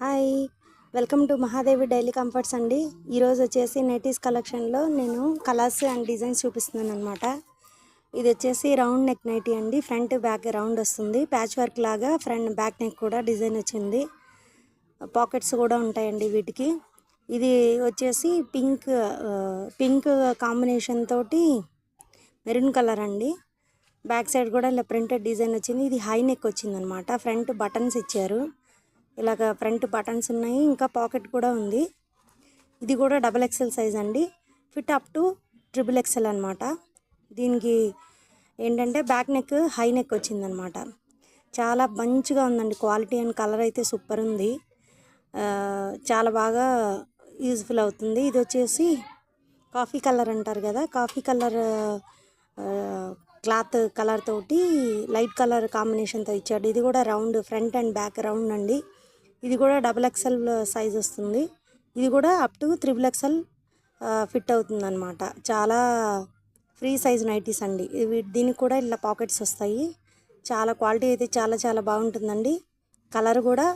Hi, welcome to Mahadevi daily comforts అండి. ఈరోజు వచ్చేసి నైటీస్ కలెక్షన్లో నేను కలర్స్ అండ్ డిజైన్స్ చూపిస్తున్నాను అనమాట. ఇది వచ్చేసి రౌండ్ నెక్ నైటీ అండి. ఫ్రంట్ బ్యాక్ రౌండ్ వస్తుంది, ప్యాచ్ వర్క్ లాగా ఫ్రంట్ బ్యాక్ నెక్ కూడా డిజైన్ వచ్చింది. పాకెట్స్ కూడా ఉంటాయండి వీటికి. ఇది వచ్చేసి పింక్ కాంబినేషన్ తోటి మెరూన్ కలర్ అండి. బ్యాక్ సైడ్ కూడా ఇలా ప్రింటెడ్ డిజైన్ వచ్చింది. ఇది హై నెక్ వచ్చింది అనమాట. ఫ్రంట్ బటన్స్ ఇచ్చారు, ఇలాగ ఫ్రంట్ బటన్స్ ఉన్నాయి, ఇంకా పాకెట్ కూడా ఉంది. ఇది కూడా XXL సైజ్ అండి. ఫిట్ అప్ టు XXL అనమాట. దీనికి ఏంటంటే బ్యాక్ నెక్ హై నెక్ వచ్చిందనమాట. చాలా మంచిగా ఉందండి. క్వాలిటీ అండ్ కలర్ అయితే సూపర్ ఉంది. చాలా బాగా యూజ్ఫుల్ అవుతుంది. ఇది వచ్చేసి కాఫీ కలర్ అంటారు కదా, కాఫీ కలర్ క్లాత్ కలర్ తోటి లైట్ కలర్ కాంబినేషన్తో ఇచ్చాడు. ఇది కూడా round, front and back round అండి. ఇది కూడా XXL సైజ్ వస్తుంది. ఇది కూడా అప్ టు XXL ఫిట్ అవుతుంది అనమాట. చాలా ఫ్రీ సైజ్ నైటీస్ అండి. దీనికి కూడా ఇలా పాకెట్స్ వస్తాయి. చాలా క్వాలిటీ అయితే చాలా బాగుంటుందండి. కలర్ కూడా